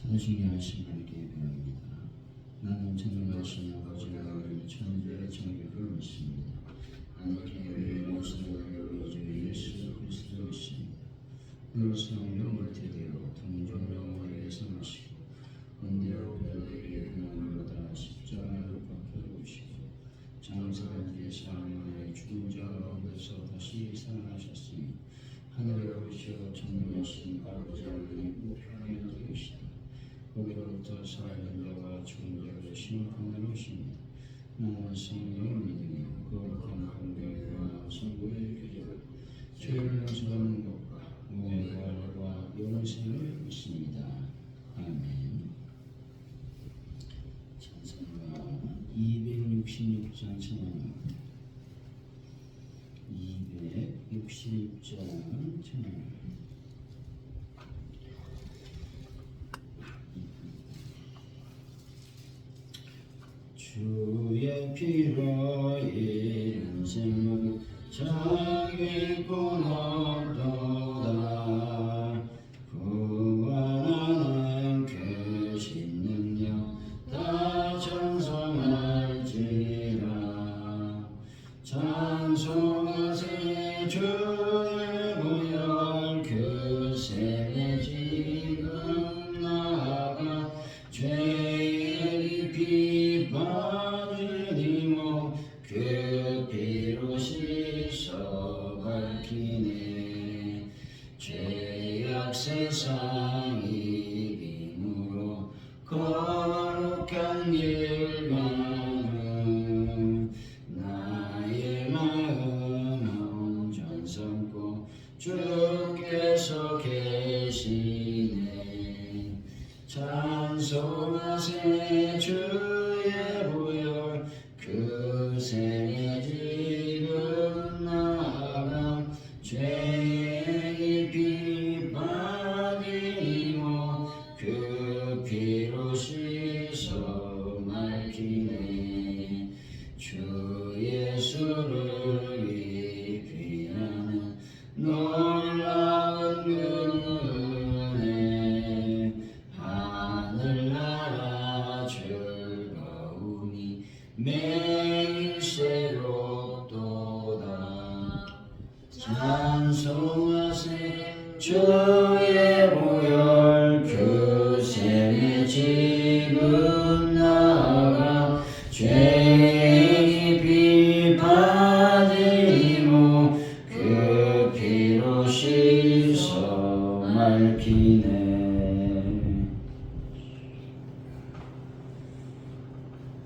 전승리하신 분께 비합니다. 나는 전능하신 아버지와 우리 천주의 정교를 믿습니다. 하나님께 모습을 우리 주 예수 그리스도 믿습니다. 그를 성령을 드디어 동정으로 우리에게 삼으시고 은혜로 우리에게 하나님을 받아 십자가를 박혀 주시고 장사한 뒤 사망의 죽은 자 가운데서 다시 살아나셨으니 하늘에 오르셔 전능하신 아버지 하나님 우편에 계시다. 거기로부터 살아있는 자와 죽은 자를 심판하러 오십니다. 나는 성령을 믿으며 거룩한 공동과 성부의 교제를 죄를 용서하는 것과 몸의 부활과 영생을 믿습니다. 아멘. 찬송가 266장 찬양입니다. 266장 찬양입니다. 주의 피로 인생을 자기고 얻도다. 구원하는 크신 능력 다 찬송할지라. 찬송하세 주의 보혈 그새 지금 나아가 죄의 깊이 빠지니모 그 피로 씻어 밝히네. 죄악 세상 이김으로 거룩한 길 가는 나의 마음 온전 삼고 주께서 계시네. 찬송하세 주의 보혈 그새 지금 나아가 죄의 깊이 빠지니모 그 피로 씻어 밝히네. 주 예수를 위하는 놀라운 은혜 하늘나라 즐거움이 매일 새롭도다. 찬송하세 주의 보혈 그새 지금 나아가 죄의 깊이 빠지니모 그 피로 씻어 밝히네.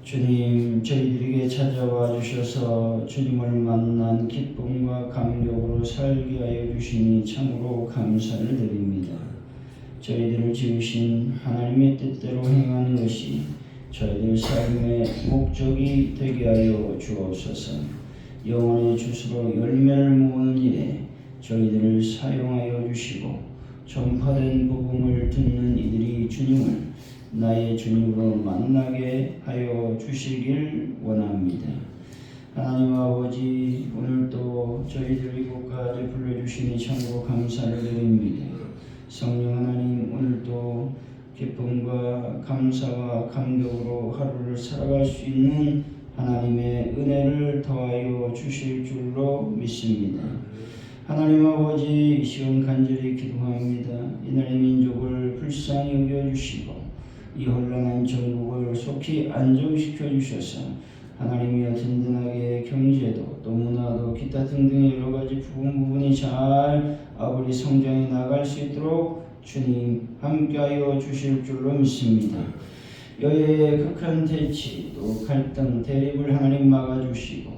주님, 저희들에게 찾아와 주셔서 주님을 만난 기쁨과 감격으로 살게 하여 주시니 참으로 감사를 드립니다. 저희들을 지으신 하나님의 뜻대로 행하는 것이 저희들 삶의 목적이 되게 하여 주옵소서. 영혼의 주스로 열매를 모으는 일에 저희들을 사용하여 주시고 전파된 복음을 듣는 이들이 주님을 나의 주님으로 만나게 하여 주시길 원합니다. 하나님 아버지, 오늘도 저희들 이곳까지 불러주시니 참으로 감사를 드립니다. 성령 하나님, 오늘도 기쁨과 감사와 감격으로 하루를 살아갈 수 있는 하나님의 은혜를 더하여 주실 줄로 믿습니다. 하나님 아버지, 이 시간 간절히 기도합니다. 이날의 민족을 불쌍히 여겨주시고 이 혼란한 전국을 속히 안정시켜 주셔서 하나님이여 든든하게 경제도 또 문화도 기타 등등의 여러 가지 부분이 잘 아버지 성장해 나갈 수 있도록 주님 함께하여 주실 줄로 믿습니다. 여의 극한 대치 또 갈등 대립을 하나님 막아주시고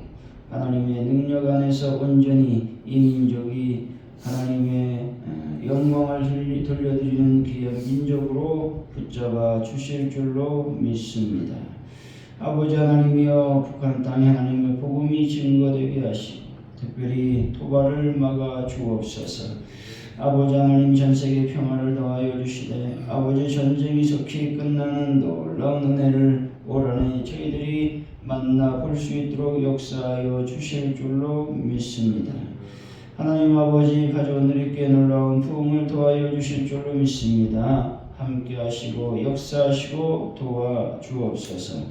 하나님의 능력 안에서 온전히 이 민족이 하나님의 영광을 돌려드리는 귀한 민족으로 붙잡아 주실 줄로 믿습니다. 아버지 하나님이여 북한 땅에 하나님의 복음이 증거되게 하시고 특별히 도발을 막아 주옵소서. 아버지 하나님 전세계 평화를 더하여 주시되 아버지 전쟁이 속히 끝나는 놀라운 은혜를 올 한해 저희들이 만나 볼 수 있도록 역사하여 주실 줄로 믿습니다. 하나님 아버지 가져온 우리께 놀라운 부흥을 도와여 주실 줄로 믿습니다. 함께 하시고 역사하시고 도와주옵소서.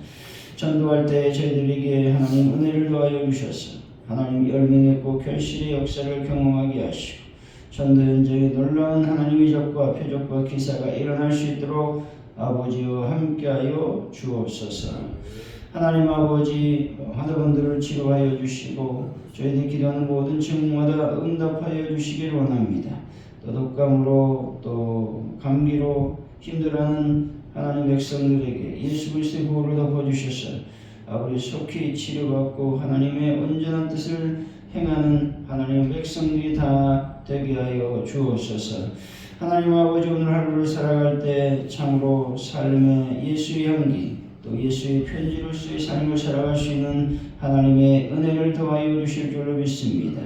전도할 때 저희들에게 하나님 은혜를 더하여 주셔서 하나님 열매 맺고 결실의 역사를 경험하게 하시고 전도 현장에 놀라운 하나님의 적과 표적과 기사가 일어날 수 있도록 아버지와 함께하여 주옵소서. 하나님 아버지 환자분들을 치료하여 주시고 저희들이 기도하는 모든 질문마다 응답하여 주시기를 원합니다. 또 독감으로 또 감기로 힘들어하는 하나님 백성들에게 예수 그리스도의 보호를 덮어주셔서 아버지 속히 치료받고 하나님의 온전한 뜻을 행하는 하나님 백성들이 다 되게 하여 주옵소서. 하나님 아버지 오늘 하루를 살아갈 때 참으로 삶의 예수의 향기 또 예수의 편지로서의 삶을 살아갈 수 있는 하나님의 은혜를 더하여 주실 줄로 믿습니다.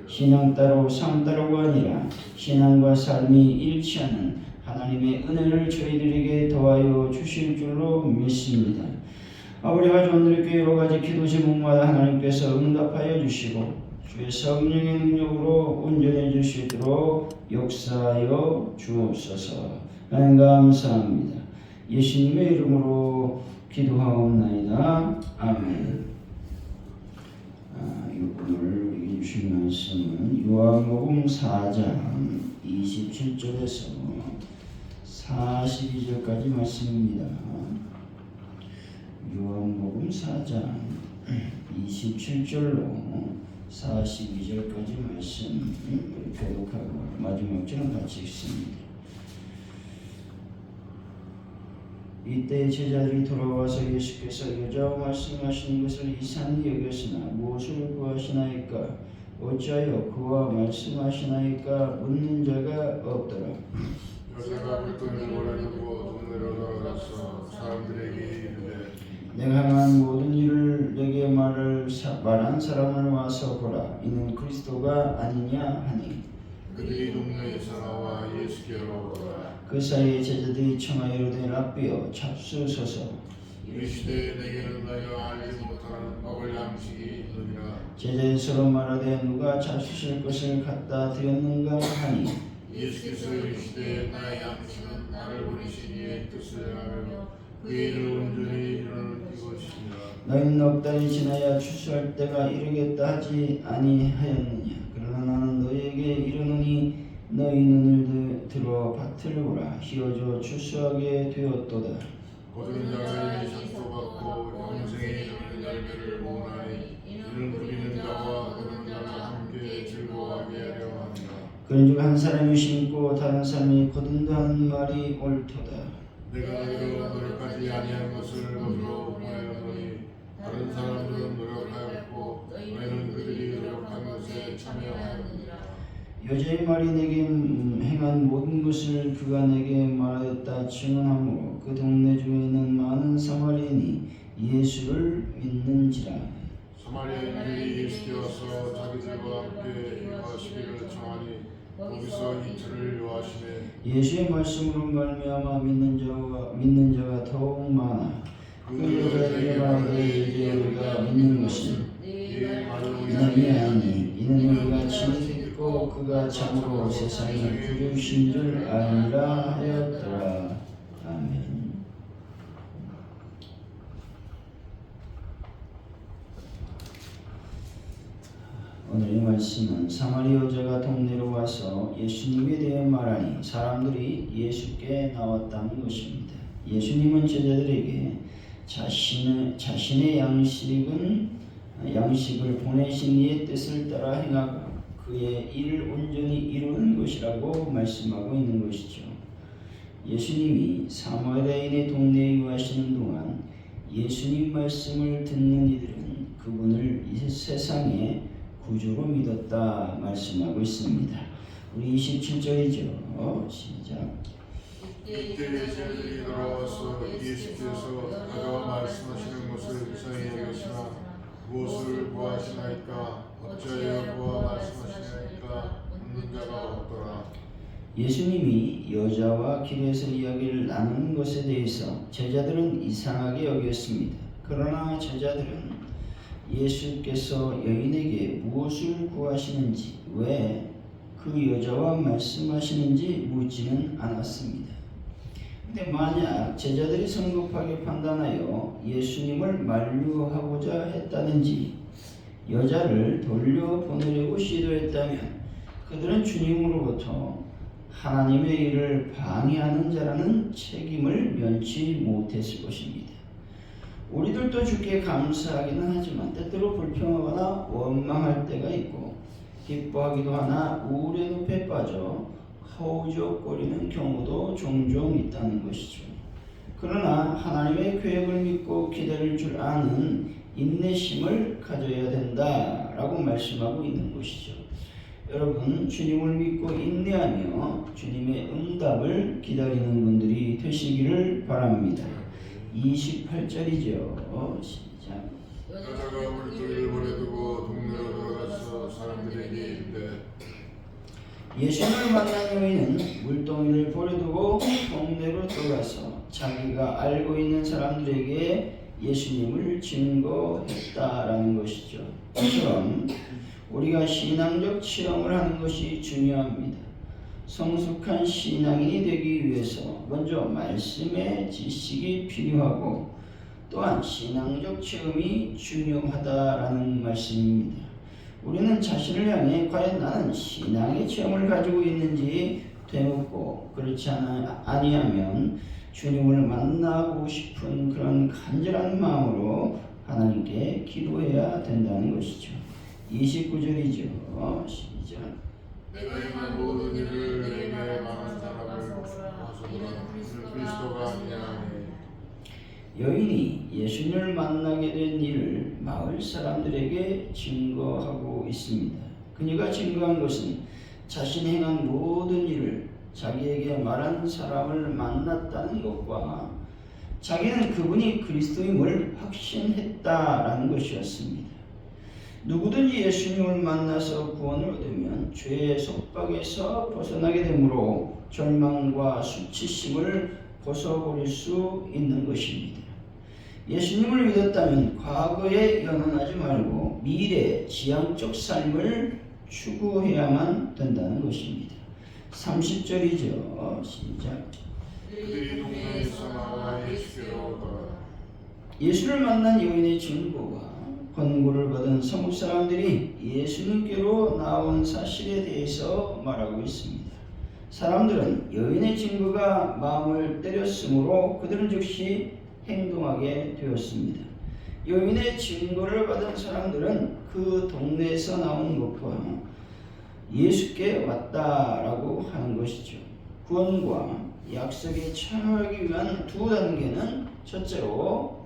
신앙 따로 삶 따로가 아니라 신앙과 삶이 일치하는 하나님의 은혜를 저희들에게 더하여 주실 줄로 믿습니다. 아버지 오늘의 여러 가지 기도 제목마다 하나님께서 응답하여 주시고 주의 성령의 능력으로 온전해 주실 수 있도록 역사하여 주옵소서. 하나님 감사합니다. 예수님의 이름으로 기도하옵나이다. 아멘. 오늘 우리 주신 말씀은 요한복음 4장 27절에서 42절까지 말씀입니다. 요한복음 4장 27절로 42절까지 말씀 교독하고 마지막 절은 같이 읽습니다. 이때 제자들이 돌아와서 예수께서 여자와 말씀하시는 것을 이상히 여겼으나 무엇을 구하시나이까? 어찌하여 그와 말씀하시나이까? 묻는 자가 없더라. 여자가 물건을 몰아주고 돈으로 돌아가서 사람들에게 이르되 내가 행한 모든 일을 내게 말한 사람을 와서 보라. 이는 그리스도가 아니냐 하니 그들이 동네에서 나와 예수께로 오더라. 그 사이에 제자들이 청하여 이르되 랍비여 잡수소서. 이르시되 내게는 너희가 알지 못하는 먹을 양식이 있느니라. 제자들이 서로 말하되 누가 잡수실 것을 갖다 드렸는가 하니 예수께서 이르시되 나의 양식은 나를 보내신 이의 뜻을 하며 그의 일을 온전히 이루는 이것이니라. 너희는 넉 달이 지나야 추수할 때가 이르겠다 하지 아니하였느냐? 그러나 나는 너희에게 이르노니 너희 눈을 들어 밭을 보라. 희어져 추수하게 되었도다. 거두는 자가 이미 작도받고 영생에 이르는 열매를 모으나니 이는 누리는 자와 거두는 자가 함께 즐거워하게 하려 함이라. 그런즉 한 사람이 심고 다른 사람이 거둔다 하는 말이 옳도다. 내가 너희로 노력하지 아니한 것을 거두러 보내노니 다른 사람들은 노력하였고 너희는 그들이 노력한 것에 참여하였느니라. 여자의 말이 내게 행한 모든 것을 그가 내게 말하였다 증언하므로 그 동네 중에 있는 많은 사마리아인이 예수를 믿는지라. 사마리아인들이 예수께 와서 자기들과 함께 일하시기를 청하니 거기서 이틀을 요하시매 예수의 말씀으로 말미암아 믿는 자가 더욱 많아. 그 여자에게 말하되 이제 우리가 믿는 것은 이놈이 아니 이는 우리가 친히 듣고 그가 참으로 세상을 부르신 줄 알라 하였더라. 아멘. 오늘 이 말씀은 사마리아 여자가 동네로 와서 예수님에 대해 말하니 사람들이 예수께 나왔다는 것입니다. 예수님은 제자들에게 자신의 양식을 보내신 이의 뜻을 따라 행하고 그의 일을 온전히 이루는 것이라고 말씀하고 있는 것이죠. 예수님이 사마리아인의 동네에 유하시는 동안 예수님 말씀을 듣는 이들은 그분을 이 세상에 구주로 믿었다 말씀하고 있습니다. 우리 27절이죠. 시작. 이때 제자들이 돌아와서 예수께서 나와 말씀하시는 것을 이상히 여겼으나 무엇을 구하시나이까? 어찌하여 그와 말씀하시나이까? 묻는 자가 없더라. 예수님이 여자와 길에서 이야기를 나누는 것에 대해서 제자들은 이상하게 여겼습니다. 그러나 제자들은 예수께서 여인에게 무엇을 구하시는지, 왜 그 여자와 말씀하시는지 묻지는 않았습니다. 근데 만약 제자들이 성급하게 판단하여 예수님을 만류하고자 했다든지 여자를 돌려보내려고 시도했다면 그들은 주님으로부터 하나님의 일을 방해하는 자라는 책임을 면치 못했을 것입니다. 우리들도 주께 감사하기는 하지만 때때로 불평하거나 원망할 때가 있고 기뻐하기도 하나 우울의 늪에 빠져 허우적거리는 경우도 종종 있다는 것이죠. 그러나 하나님의 계획을 믿고 기다릴 줄 아는 인내심을 가져야 된다라고 말씀하고 있는 것이죠. 여러분, 주님을 믿고 인내하며 주님의 응답을 기다리는 분들이 되시기를 바랍니다. 28절이죠. 시작. 여자가 물통을 보내두고 동네로 돌아가서 사람들에게 이르되 예수님을 만난 여인은 물동이를 버려두고 동네로 돌아서 자기가 알고 있는 사람들에게 예수님을 증거했다라는 것이죠. 이처럼 우리가 신앙적 체험을 하는 것이 중요합니다. 성숙한 신앙인이 되기 위해서 먼저 말씀의 지식이 필요하고 또한 신앙적 체험이 중요하다라는 말씀입니다. 우리는 자신을 향해 과연 나는 신앙의 체험을 가지고 있는지 되묻고 그렇지 아니하면 주님을 만나고 싶은 그런 간절한 마음으로 하나님께 기도해야 된다는 것이죠. 29절이죠. 시작. 내가 행한 모든 일을 내게 말한 사람을 하소서라. 그는 그리스도가 아니냐. 여인이 예수님을 만나게 된 일을 마을 사람들에게 증거하고 있습니다. 그녀가 증거한 것은 자신이 행한 모든 일을 자기에게 말한 사람을 만났다는 것과 자기는 그분이 그리스도임을 확신했다라는 것이었습니다. 누구든지 예수님을 만나서 구원을 얻으면 죄의 속박에서 벗어나게 되므로 절망과 수치심을 벗어버릴 수 있는 것입니다. 예수님을 믿었다면 과거에 연연하지 말고 미래 지향적 삶을 추구해야만 된다는 것입니다. 30절이죠. 시작. 그들이 동네에서 나와 예수께로 돌아가 예수를 만난 여인의 증거와 권고를 받은 서국 사람들이 예수님께로 나온 사실에 대해서 말하고 있습니다. 사람들은 여인의 증거가 마음을 때렸으므로 그들은 즉시 행동하게 되었습니다. 여인의 증거를 받은 사람들은 그 동네에서 나온 것과 예수께 왔다라고 하는 것이죠. 구원과 약속에 참여하기 위한 두 단계는 첫째로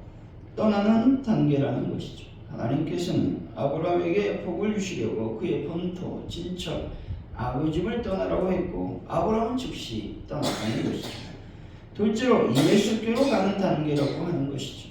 떠나는 단계라는 것이죠. 하나님께서는 아브라함에게 복을 주시려고 그의 본토, 친척, 아버집을 떠나라고 했고 아브라함은 즉시 떠났다는 것이죠. 둘째로 예수께로 가는 단계라고 하는 것이죠.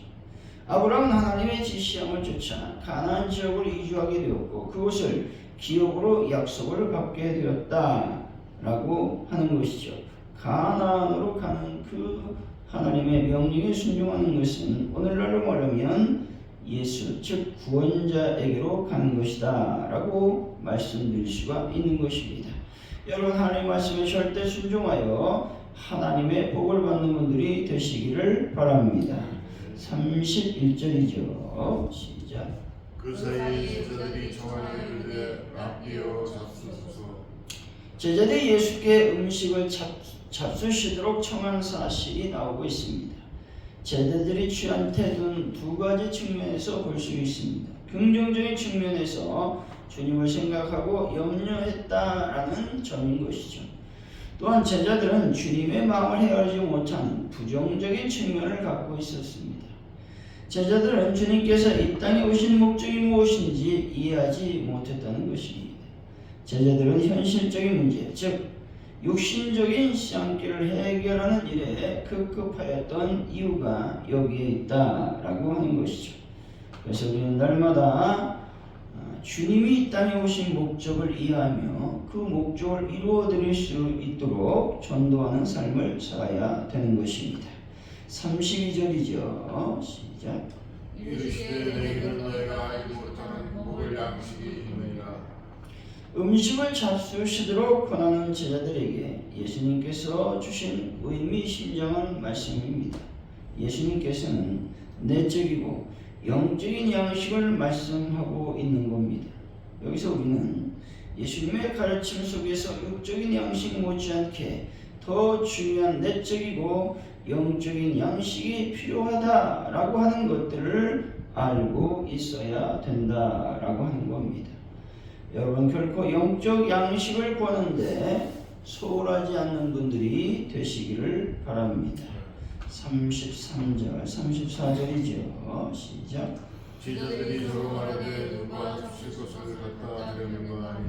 아브라함은 하나님의 지시함을 쫓아 가나안 지역으로 이주하게 되었고 그곳을 기업으로 약속을 받게 되었다라고 하는 것이죠. 가나안으로 가는 그 하나님의 명령에 순종하는 것은 오늘날로 말하면 예수 즉 구원자에게로 가는 것이다 라고 말씀드릴 수가 있는 것입니다. 여러분, 하나님의 말씀에 절대 순종하여 하나님의 복을 받는 분들이 되시기를 바랍니다. 31절이죠. 시작. 그 사이에 제자들이 청하여 이르되 랍비여 잡수소서. 제자들이 예수께 음식을 잡수시도록 청한 사실이 나오고 있습니다. 제자들이 취한 태도는 두 가지 측면에서 볼 수 있습니다. 긍정적인 측면에서 주님을 생각하고 염려했다라는 점인 것이죠. 또한 제자들은 주님의 마음을 헤아리지 못하는 부정적인 측면을 갖고 있었습니다. 제자들은 주님께서 이 땅에 오신 목적이 무엇인지 이해하지 못했다는 것입니다. 제자들은 현실적인 문제, 즉 육신적인 시장길을 해결하는 일에 급급하였던 이유가 여기에 있다라고 하는 것이죠. 그래서 우리는 날마다 주님이 이 땅에 오신 목적을 이해하며 그 목적을 이루어드릴 수 있도록 전도하는 삶을 살아야 되는 것입니다. 32절이죠. 시작. 이르시되 내게는 너희가 알지 못하는 복을 양식이 있느니라. 음식을 잡수시도록 권하는 제자들에게 예수님께서 주신 의미심장한 말씀입니다. 예수님께서는 내적이고 영적인 양식을 말씀하고 있는 겁니다. 여기서 우리는 예수님의 가르침 속에서 육적인 양식 못지않게 더 중요한 내적이고 영적인 양식이 필요하다라고 하는 것들을 알고 있어야 된다라고 하는 겁니다. 여러분, 결코 영적 양식을 구하는데 소홀하지 않는 분들이 되시기를 바랍니다. 33절, 34절이죠. 시작. 제자들이 서로 말하되 누가 주실 것을 갖다 드리는 거 아니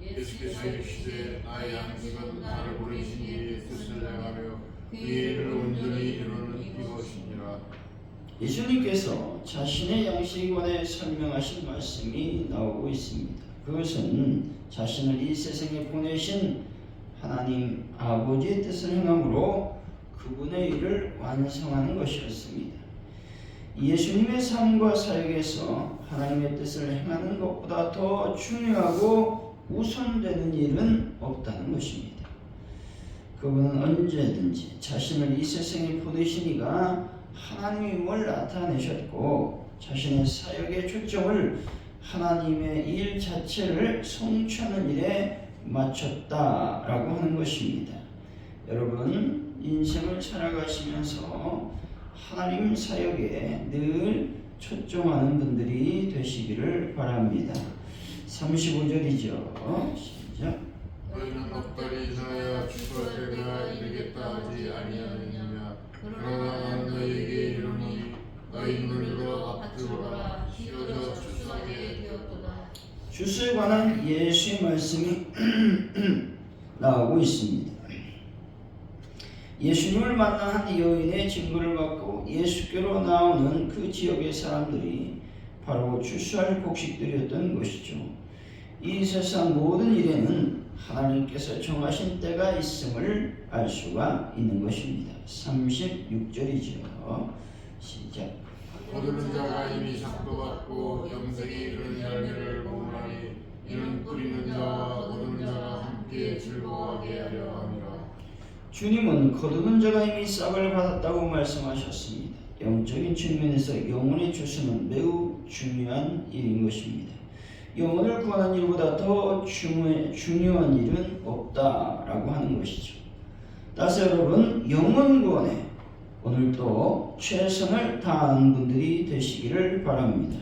예수께서 이르시되 나의 양식은 나를 보내신 이의 뜻을 행하며 그 일을 온전히 이루는 이것이니라. 예수님께서 자신의 양식에 관해 설명하신 말씀이 나오고 있습니다. 그것은 자신을 이 세상에 보내신 하나님 아버지의 뜻을 행함으로 그분의 일을 완성하는 것이었습니다. 예수님의 삶과 사역에서 하나님의 뜻을 행하는 것보다 더 중요하고 우선되는 일은 없다는 것입니다. 그분은 언제든지 자신을 이 세상에 보내시니가 하나님임을 나타내셨고 자신의 사역의 초점을 하나님의 일 자체를 성취하는 일에 맞췄다라고 하는 것입니다. 여러분, 인생을 살아가시면서 하나님 사역에 늘 초점하는 분들이 되시기를 바랍니다. 35절이죠. 시작. 너희는 넉달이 지나야 주가 때가 이르겠다 하지 아니하느냐. 그러나 나는 너희에게 이르노니 너희 눈을 들어 받들어라. 씌어져 출산하게 되었도다. 주수에 관한 예수의 말씀이 나오고 있습니다. 예수님을 만난 한 여인의 증거를 받고 예수께로 나오는 그 지역의 사람들이 바로 추수할 곡식들이었던 것이죠. 이 세상 모든 일에는 하나님께서 정하신 때가 있음을 알 수가 있는 것입니다. 36절이죠. 시작. 거두는 자가 이미 삭도 받고 영생에 이르는 열매를 먹으나니 이는 뿌리는 자와 거두는 자가 함께 즐거워하게 하려 함이라. 주님은 거두는 자가 이미 싹을 받았다고 말씀하셨습니다. 영적인 측면에서 영혼의 추수는 매우 중요한 일인 것입니다. 영혼을 구하는 일보다 더 중요한 일은 없다라고 하는 것이죠. 따라서 여러분, 영혼 구원에 오늘도 최선을 다하는 분들이 되시기를 바랍니다.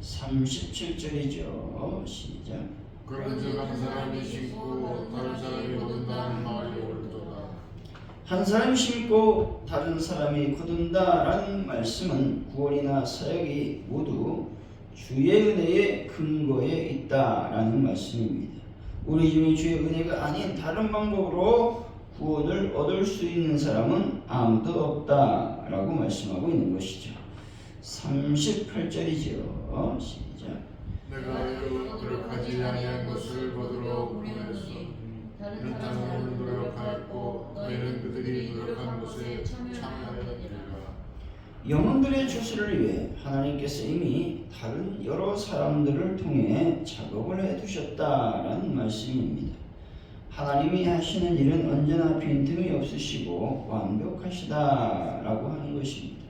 37절이죠. 시작. 그런즉 한 사람이 심고 다른 사람이 거둔다는 말이 옳도다. 한 사람이 심고 다른 사람이 거둔다라는 말씀은 구원이나 사역이 모두 주의 은혜의 근거에 있다라는 말씀입니다. 우리 중에 주의 은혜가 아닌 다른 방법으로 구원을 얻을 수 있는 사람은 아무도 없다라고 말씀하고 있는 것이죠. 38절이죠. 시작. 내가 노력하지 아니한 것을 거두러 보내었으니 다른 사람은 노력하였고 너희는 그들이 노력한 것에 참여하였느니라. 영혼들의 추수를 위해 하나님께서 이미 다른 여러 사람들을 통해 작업을 해두셨다라는 말씀입니다. 하나님이 하시는 일은 언제나 빈틈이 없으시고 완벽하시다라고 하는 것입니다.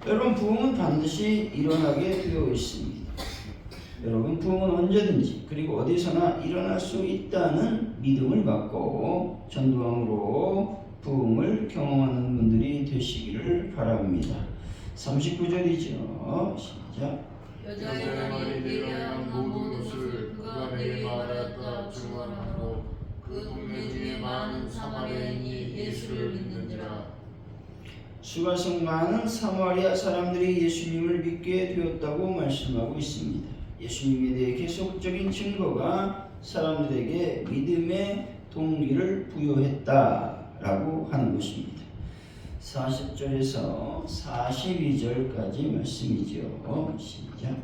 여러분, 부흥은 반드시 일어나게 되어 있습니다. 여러분, 부흥은 언제든지 그리고 어디서나 일어날 수 있다는 믿음을 갖고 전도함으로 부흥을 경험하는 분들이 되시기를 바랍니다. 39절이죠. 시작. 여자의 말이 내가 행한 모든 것을 그가 내게 말하였다 증언하고 그 동네 중에 많은 사마리아인이 예수를 믿는지라. 수가성 많은 사마리아 사람들이 예수님을 믿게 되었다고 말씀하고 있습니다. 예수님에 대해 계속적인 증거가 사람들에게 믿음의 동기를 부여했다라고 하는 것입니다. 40절에서 42절까지 말씀이죠. 시작.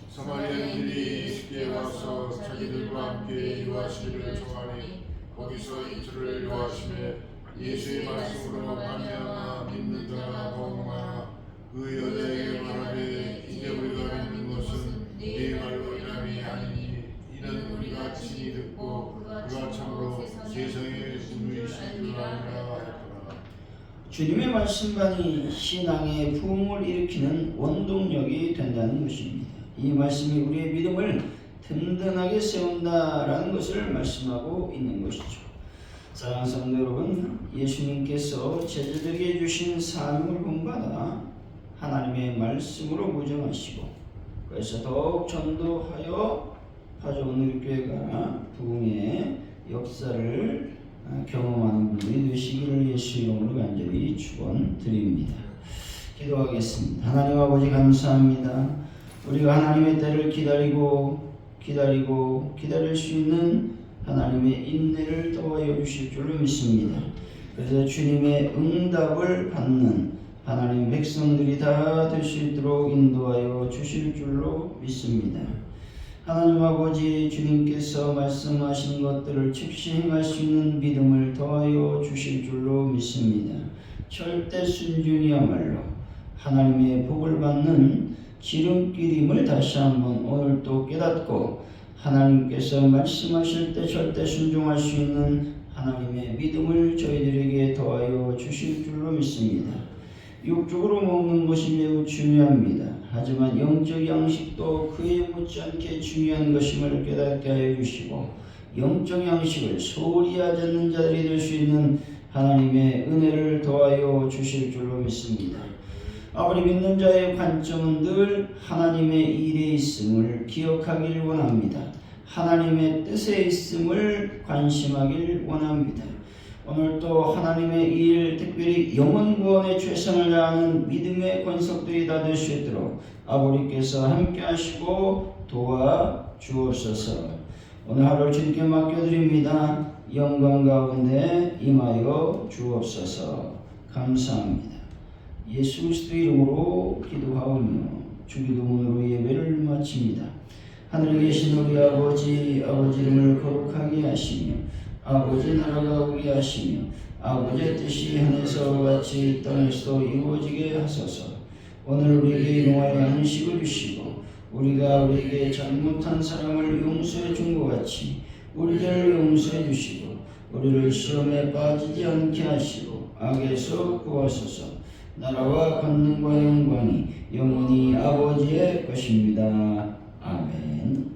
사마리아인들이 예수께 와서 자기들과 함께 요하시기를 청하니 거기서 이틀을 요하심에 예수의 말씀으로 말미암아 믿는 자가 더욱 많아 그 여자에게 말하되 이제 우리가 믿는 것은 네 말로 인함이 아니니 이는 우리가 우리가 친히 듣고 그가 참으로 세상의 진리이신 줄 아니라 하였더라. 주님의 말씀만이 신앙의 부흥을 일으키는 원동력이 된다는 것입니다. 이 말씀이 우리의 믿음을 든든하게 세운다라는 것을 말씀하고 있는 것이죠. 사랑하는 성도 여러분, 예수님께서 제자들에게 주신 사명을 본받아 하나님의 말씀으로 무장하시고 그래서 더욱 전도하여 파주 오늘교회가 부흥의 역사를 경험하는 분들이 되시기를 예수 이름으로 간절히 축원드립니다. 기도하겠습니다. 하나님 아버지 감사합니다. 우리가 하나님의 때를 기다릴 수 있는 하나님의 인내를 더하여 주실 줄로 믿습니다. 그래서 주님의 응답을 받는 하나님 백성들이 다 될 수 있도록 인도하여 주실 줄로 믿습니다. 하나님 아버지, 주님께서 말씀하신 것들을 즉시 행할 수 있는 믿음을 더하여 주실 줄로 믿습니다. 절대 순종이야말로 하나님의 복을 받는 지름길임을 다시 한번 오늘 또 깨닫고 하나님께서 말씀하실 때 절대 순종할 수 있는 하나님의 믿음을 저희들에게 더하여 주실 줄로 믿습니다. 육적으로 먹는 것이 매우 중요합니다. 하지만 영적 양식도 그에 못지않게 중요한 것임을 깨닫게 하여 주시고 영적 양식을 소홀히 하지 않는 자들이 될 수 있는 하나님의 은혜를 더하여 주실 줄로 믿습니다. 아버지, 믿는 자의 관점은 늘 하나님의 일에 있음을 기억하길 원합니다. 하나님의 뜻에 있음을 관심하길 원합니다. 오늘 또 하나님의 일, 특별히 영혼 구원에 최선을 다하는 믿음의 권속들이 다 될 수 있도록 아버지께서 함께 하시고 도와주옵소서. 오늘 하루를 주님께 맡겨드립니다. 영광 가운데 임하여 주옵소서. 감사합니다. 예수 그리스도 이름으로 기도하오며 주기도문으로 예배를 마칩니다. 하늘에 계신 우리 아버지 이름을 거룩하게 하시며 아버지 나라가 오게 하시며 아버지의 뜻이 하늘에서 같이 땅에서도 이루어지게 하소서. 오늘 우리에게 일용할 양식을 주시고 우리가 우리에게 잘못한 사람을 용서해 준 것 같이 우리를 용서해 주시고 우리를 시험에 빠지지 않게 하시고 악에서 구하소서. 나라와 권능과 영광이 영원히 아버지의 것입니다. 아멘.